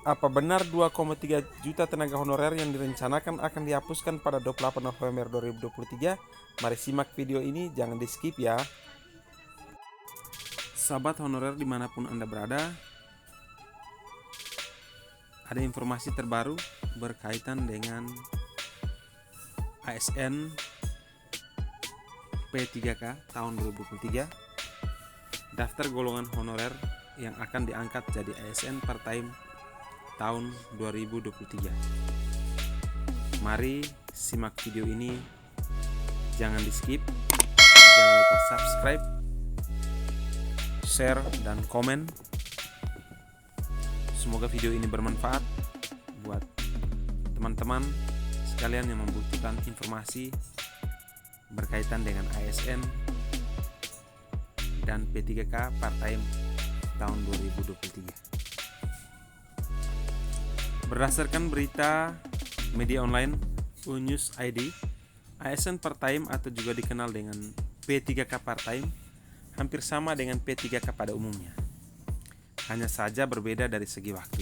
Apa benar 2,3 juta tenaga honorer yang direncanakan akan dihapuskan pada 28 November 2023? Mari simak video ini, jangan di skip ya. Sahabat honorer dimanapun Anda berada, ada informasi terbaru berkaitan dengan ASN P3K tahun 2023. Daftar golongan honorer yang akan diangkat jadi ASN part-time tahun 2023. Mari simak video ini, jangan di skip, jangan lupa subscribe, share, dan komen. Semoga video ini bermanfaat buat teman-teman sekalian yang membutuhkan informasi berkaitan dengan ASN dan P3K part-time tahun 2023. Berdasarkan berita media online Unews ID, ASN part-time atau juga dikenal dengan P3K part-time hampir sama dengan P3K pada umumnya. Hanya saja berbeda dari segi waktu.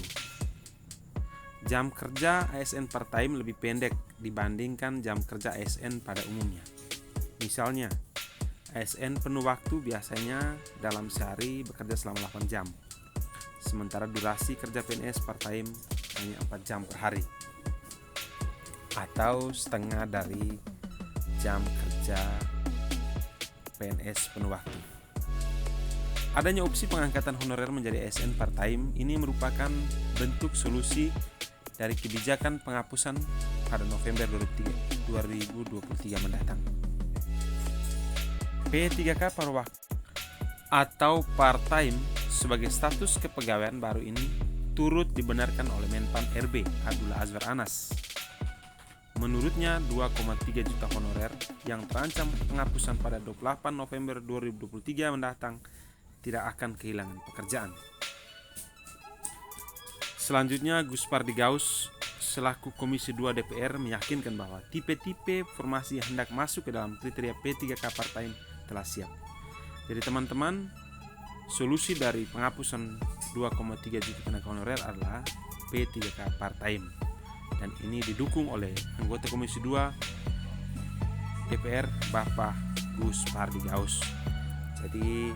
Jam kerja ASN part-time lebih pendek dibandingkan jam kerja ASN pada umumnya. Misalnya, ASN penuh waktu biasanya dalam sehari bekerja selama 8 jam. Sementara durasi kerja PNS part-time hanya 4 jam per hari, atau setengah dari jam kerja PNS penuh waktu. Adanya opsi pengangkatan honorer menjadi ASN part-time ini merupakan bentuk solusi dari kebijakan penghapusan pada November 2023 mendatang. P3K paruh waktu atau part-time sebagai status kepegawaian baru ini turut dibenarkan oleh Menpan RB Abdullah Azwar Anas. Menurutnya 2,3 juta honorer yang terancam penghapusan pada 28 November 2023 mendatang tidak akan kehilangan pekerjaan. Selanjutnya, Gus Pardi Gaus selaku Komisi 2 DPR meyakinkan bahwa tipe-tipe formasi yang hendak masuk ke dalam kriteria P3K part-time telah siap. Jadi teman-teman, solusi dari penghapusan 2,3 juta tenaga honorer adalah P3K part-time, dan ini didukung oleh anggota Komisi 2 DPR Bapak Gus Pardi Gaus. Jadi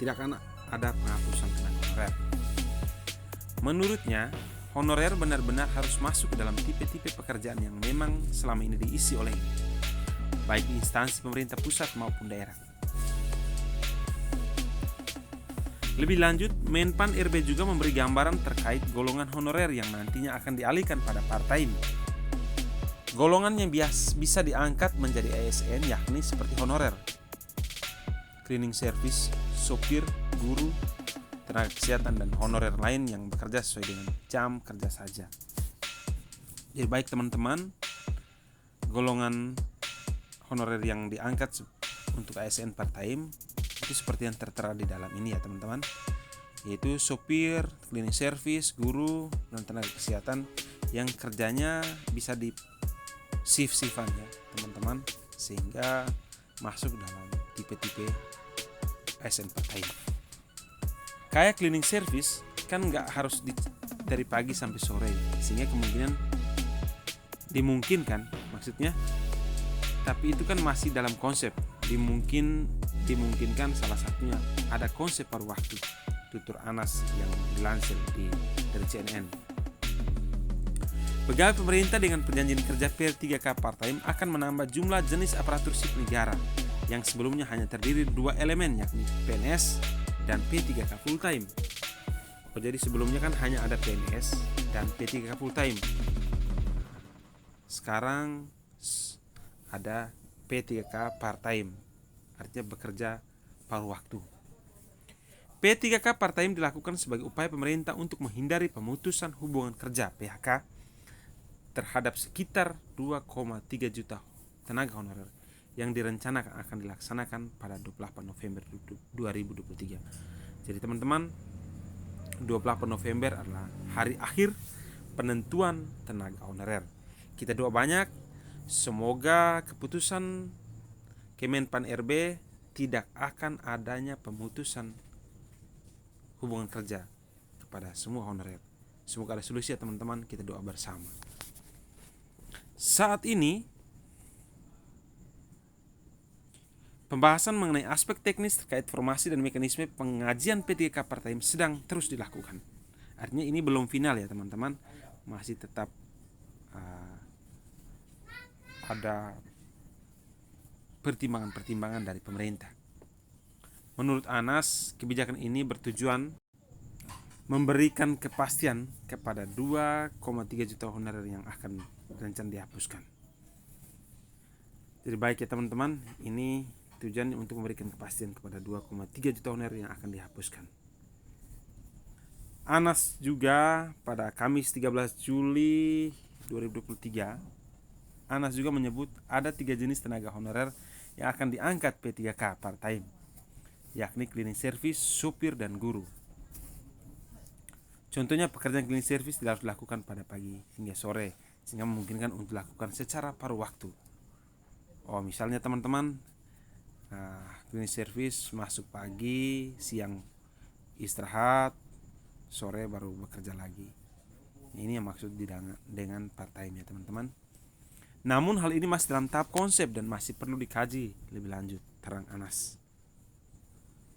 tidak akan ada penghapusan tenaga honorer. Menurutnya, honorer benar-benar harus masuk ke dalam tipe-tipe pekerjaan yang memang selama ini diisi oleh baik instansi pemerintah pusat maupun daerah. Lebih lanjut, Menpan RB juga memberi gambaran terkait golongan honorer yang nantinya akan dialihkan pada part-time. Golongan yang bisa diangkat menjadi ASN yakni seperti honorer, cleaning service, sopir, guru, tenaga kesehatan, dan honorer lain yang bekerja sesuai dengan jam kerja saja. Jadi baik teman-teman, golongan honorer yang diangkat untuk ASN part-time itu seperti yang tertera di dalam ini ya teman-teman, yaitu sopir, cleaning service, guru, dan tenaga kesehatan yang kerjanya bisa di shift-shiftan ya teman-teman, sehingga masuk dalam tipe-tipe ASN part-time. Kayak cleaning service kan nggak harus dari pagi sampai sore, sehingga kemungkinan dimungkinkan maksudnya, tapi itu kan masih dalam konsep dimungkinkan, salah satunya ada konsep paruh waktu, tutur Anas yang dilansir dari CNN. Pegawai pemerintah dengan perjanjian kerja P3K part-time akan menambah jumlah jenis aparatur sipil negara yang sebelumnya hanya terdiri 2 elemen, yakni PNS dan P3K full-time. Jadi sebelumnya kan hanya ada PNS dan P3K full-time. Sekarang ada P3K part-time, artinya bekerja paruh waktu. P3K part-time dilakukan sebagai upaya pemerintah untuk menghindari pemutusan hubungan kerja PHK terhadap sekitar 2,3 juta tenaga honorer yang direncanakan akan dilaksanakan pada 28 November 2023. Jadi teman-teman, 28 November adalah hari akhir penentuan tenaga honorer. Kita doa banyak, semoga keputusan Kemenpan RB tidak akan adanya pemutusan hubungan kerja kepada semua honorer. Semoga ada solusi ya teman-teman, kita doa bersama. Saat ini pembahasan mengenai aspek teknis terkait formasi dan mekanisme pengajian P3K part-time sedang terus dilakukan. Artinya ini belum final ya teman-teman, masih tetap ada pertimbangan-pertimbangan dari pemerintah. Menurut Anas, kebijakan ini bertujuan memberikan kepastian kepada 2,3 juta honorer yang akan rencana dihapuskan. Jadi baik ya teman-teman, ini tujuan untuk memberikan kepastian kepada 2,3 juta honorer yang akan dihapuskan. Anas juga pada Kamis 13 Juli 2023, Anas juga menyebut ada 3 jenis tenaga honorer yang akan diangkat P3K part-time, yakni cleaning service, supir, dan guru. Contohnya pekerjaan cleaning service harus dilakukan pada pagi hingga sore, sehingga memungkinkan untuk dilakukan secara paruh waktu. Misalnya teman-teman, cleaning service masuk pagi, siang istirahat, sore baru bekerja lagi. Ini yang maksud dengan part-time ya teman-teman. Namun hal ini masih dalam tahap konsep dan masih perlu dikaji lebih lanjut, terang Anas.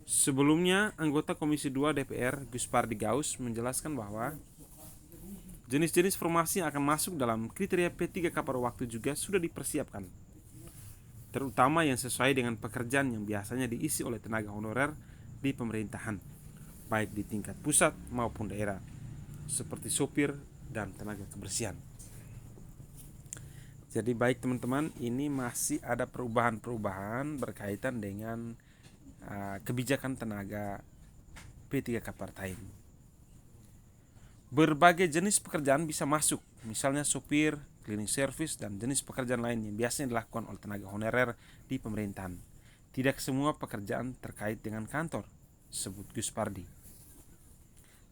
Sebelumnya, anggota Komisi 2 DPR Guspardi Gaus menjelaskan bahwa jenis-jenis formasi yang akan masuk dalam kriteria P3K paruh waktu juga sudah dipersiapkan, terutama yang sesuai dengan pekerjaan yang biasanya diisi oleh tenaga honorer di pemerintahan, baik di tingkat pusat maupun daerah, seperti sopir dan tenaga kebersihan. Jadi baik teman-teman, ini masih ada perubahan-perubahan berkaitan dengan kebijakan tenaga P3K part-time. Berbagai jenis pekerjaan bisa masuk, misalnya sopir, cleaning service, dan jenis pekerjaan lain yang biasanya dilakukan oleh tenaga honorer di pemerintahan. Tidak semua pekerjaan terkait dengan kantor, sebut Guspardi.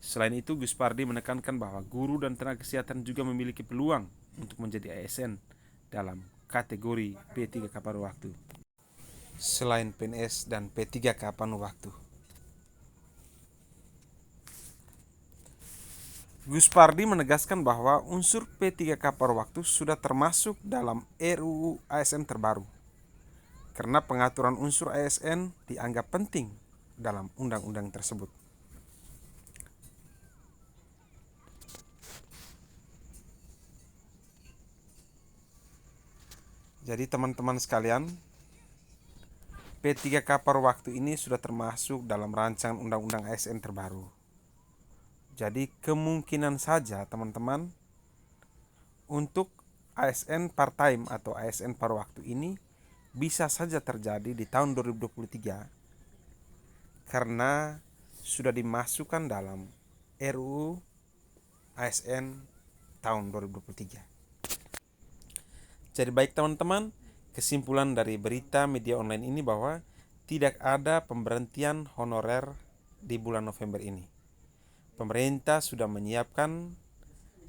Selain itu, Guspardi menekankan bahwa guru dan tenaga kesehatan juga memiliki peluang untuk menjadi ASN dalam kategori P3K paruh waktu, selain PNS dan P3K paruh waktu. Guspardi menegaskan bahwa unsur P3K paruh waktu sudah termasuk dalam RUU ASN terbaru, karena pengaturan unsur ASN dianggap penting dalam undang-undang tersebut. Jadi teman-teman sekalian, P3K paruh waktu ini sudah termasuk dalam rancangan undang-undang ASN terbaru. Jadi kemungkinan saja teman-teman untuk ASN part-time atau ASN paruh waktu ini bisa saja terjadi di tahun 2023 karena sudah dimasukkan dalam RUU ASN tahun 2023. Jadi baik teman-teman, kesimpulan dari berita media online ini bahwa tidak ada pemberhentian honorer di bulan November ini. Pemerintah sudah menyiapkan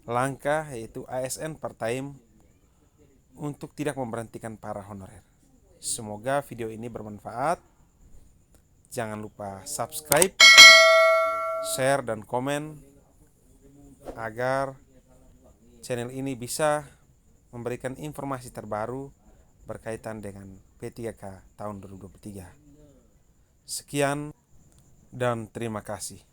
langkah yaitu ASN part-time untuk tidak memberhentikan para honorer. Semoga video ini bermanfaat. Jangan lupa subscribe, share, dan komen agar channel ini bisa memberikan informasi terbaru berkaitan dengan P3K tahun 2023. Sekian dan terima kasih.